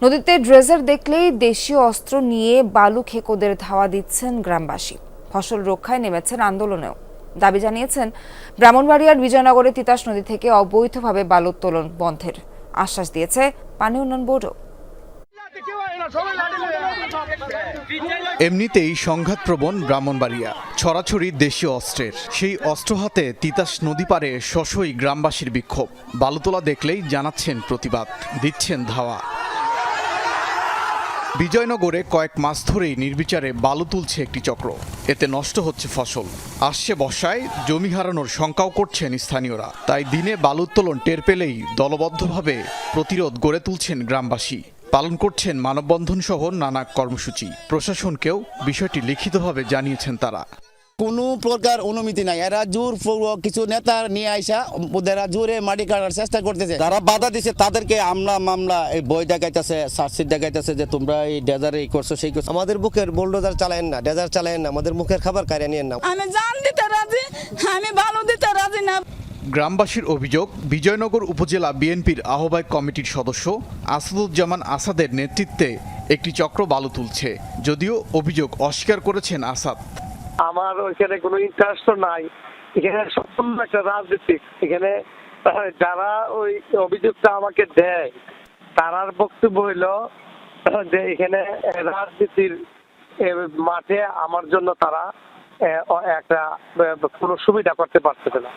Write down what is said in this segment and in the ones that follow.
নদীতে ড্রেজার দেখলেই দেশীয় অস্ত্র নিয়ে বালু খেকোদের ধাওয়া দিচ্ছেন গ্রামবাসী। ফসল রক্ষায় নেমেছেন আন্দোলনেও। দাবি জানিয়েছেন ব্রাহ্মণবাড়িয়ার বিজয়নগরে তিতাস নদী থেকে অবৈধভাবে বালু উত্তোলন বন্ধের আশ্বাস দিয়েছে পানি উন্নয়ন বোর্ডও। এমনিতেই সংঘাতপ্রবণ ব্রাহ্মণবাড়িয়া, ছড়াছড়ি দেশীয় অস্ত্রের। সেই অস্ত্র হাতে তিতাস নদী পারে শশই গ্রামবাসীর বিক্ষোভ। বালুতোলা দেখলেই জানাচ্ছেন প্রতিবাদ, দিচ্ছেন ধাওয়া। বিজয়নগরে কয়েক মাস ধরেই নির্বিচারে বালু তুলছে একটি চক্র। এতে নষ্ট হচ্ছে ফসল। আসছে বর্ষায় জমি হারানোর শঙ্কাও করছেন স্থানীয়রা। তাই দিনে বালু উত্তোলন টের পেলেই দলবদ্ধভাবে প্রতিরোধ গড়ে তুলছেন গ্রামবাসী। পালন করছেন মানববন্ধন সহ নানা কর্মসূচি। প্রশাসনকেও বিষয়টি লিখিতভাবে জানিয়েছেন তারা। কোনো প্রকার অনুমতি নাই। এরা জোরপূর্বক কিছু নেতা নিয়ে আইসা ওদের জোরে মাটি কাটার চেষ্টা করতেছে। যারা বাধা দিছে তাদেরকে মামলা এই বই দেখাইতেছে, চার্জশিট দেখাইতেছে যে তোমরা এই ডেজারে এই করছো সেই করছো। আমাদের বুকের বোল্ডোজার চালায়েন না, ডেজার চালায়েন না, আমাদের মুখের খাবার কারিয়ে নিয়েন না। আমি জান দিতে রাজি, আমি বালু দিতে রাজি না। গ্রামবাসীর অভিযোগ, বিজয়নগর উপজেলা বিএনপির আহ্বায়ক কমিটির সদস্য আসাদুজ্জামান আসাদের নেতৃত্বে একটি চক্র বালু তুলছে। যদিও অভিযোগ অস্বীকার করেছেন আসাদ। আমার ওইখানে কোনো ইন্টারেস্ট নাই। এখানে সম্পূর্ণ একটা রাজনীতিক। এখানে যারা ওই অভিযোগটা আমাকে দেয় তারার বক্তব্য হইল যে এখানে রাজনীতির মাঠে আমার জন্য তারা একটা কোনো সুবিধা করতে পারতেছে না।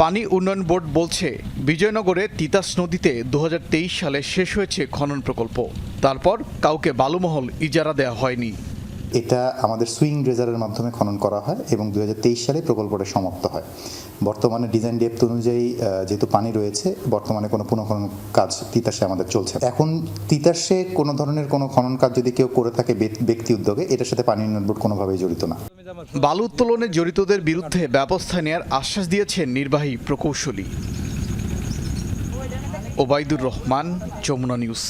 পানি উন্নয়ন বোর্ড বলছে বিজয়নগরে তিতাস নদীতে 2023 সালে শেষ হয়েছে খনন প্রকল্প। তারপর কাউকে বালুমহল ইজারা দেওয়া হয়নি। এটা আমাদের সুইং ড্রেজারের মাধ্যমে খনন করা হয় এবং 2023 সালে প্রকল্পটা সমাপ্ত হয়। বর্তমানে ডিজাইন ডেপথ অনুযায়ী যেহেতু পানি রয়েছে, বর্তমানে কোনো পুনঃখনন কাজ তিতাসে আমাদের চলছে। এখন তিতাসে কোনো ধরনের কোনো খনন কাজ যদি কেউ করে থাকে ব্যক্তি উদ্যোগে, এটার সাথে পানি উন্নয়ন বোর্ড কোনোভাবেই জড়িত না। বালু উত্তোলনে জড়িতদের বিরুদ্ধে ব্যবস্থা নেওয়ার আশ্বাস দিয়েছেন নির্বাহী প্রকৌশলী ওবায়দুর রহমান। যমুনা নিউজ।